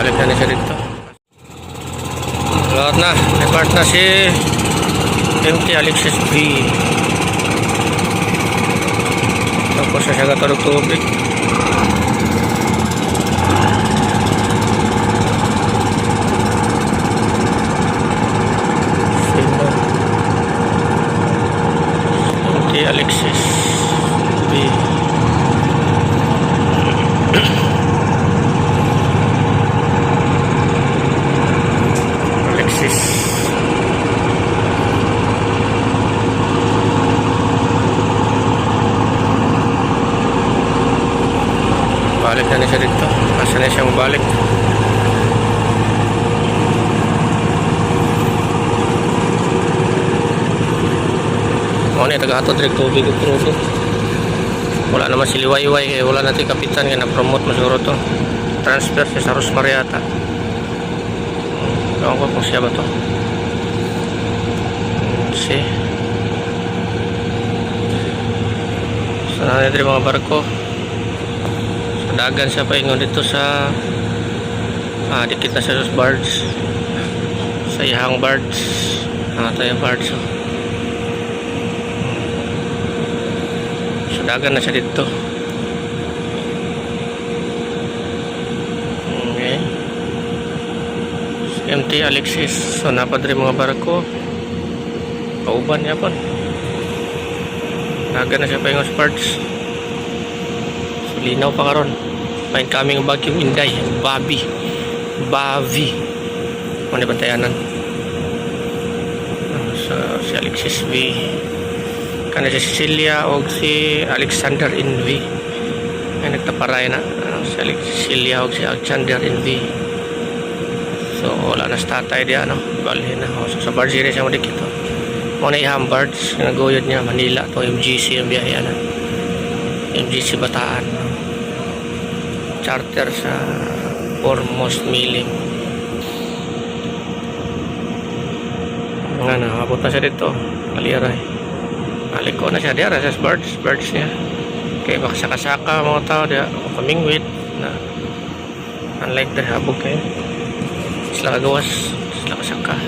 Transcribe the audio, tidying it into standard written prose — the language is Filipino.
Balik na siya dito. Lahat na. Nag-part na si MT Alexis B. Tapos siya katulog tubig. Sino? MT Alexis B. Balik na siya dito. Asa na siyang balik. Mga na tagahatod rin tubig at crudo. Wala naman si Liwayway. Wala natin kapitan. Kaya na-promote masuro to. Transfer siya sa Rosmariata. Ewan ko kung siya ba to. Si sana natin mga barko. Dagan siya pa ingon dito sa dikit na siya sa barge, sa ihang barge. Tayo barge so dagan na siya dito. Okay, MT Alexis. So napadre mga barko kauban niya po, dagan na siya pa ingon sa barge. Linaw pa karon. May coming Baguio Inday, Bavi. Ano ba tayanan? So si Alexis V, kana si Cecilia o si Alexander NV. Ay nagtaparay na si Cecilia o si Alexander NV. So wala na sa tatay diya, no? Balhin na. So sa barge rin siya madikito. Muna ihang barge, naguyod niya Manila to MGC ang biyahe na. MGC Bataan. Charter sa Foremost Milling. Nga na, abot na siya dito. Kaliray. Aliko na siya diya sa birds niya. Kaya baka saka-saka mga tao diya. Kamingwit na unlike the habog kayo. Sila kagawas, sila kasaka.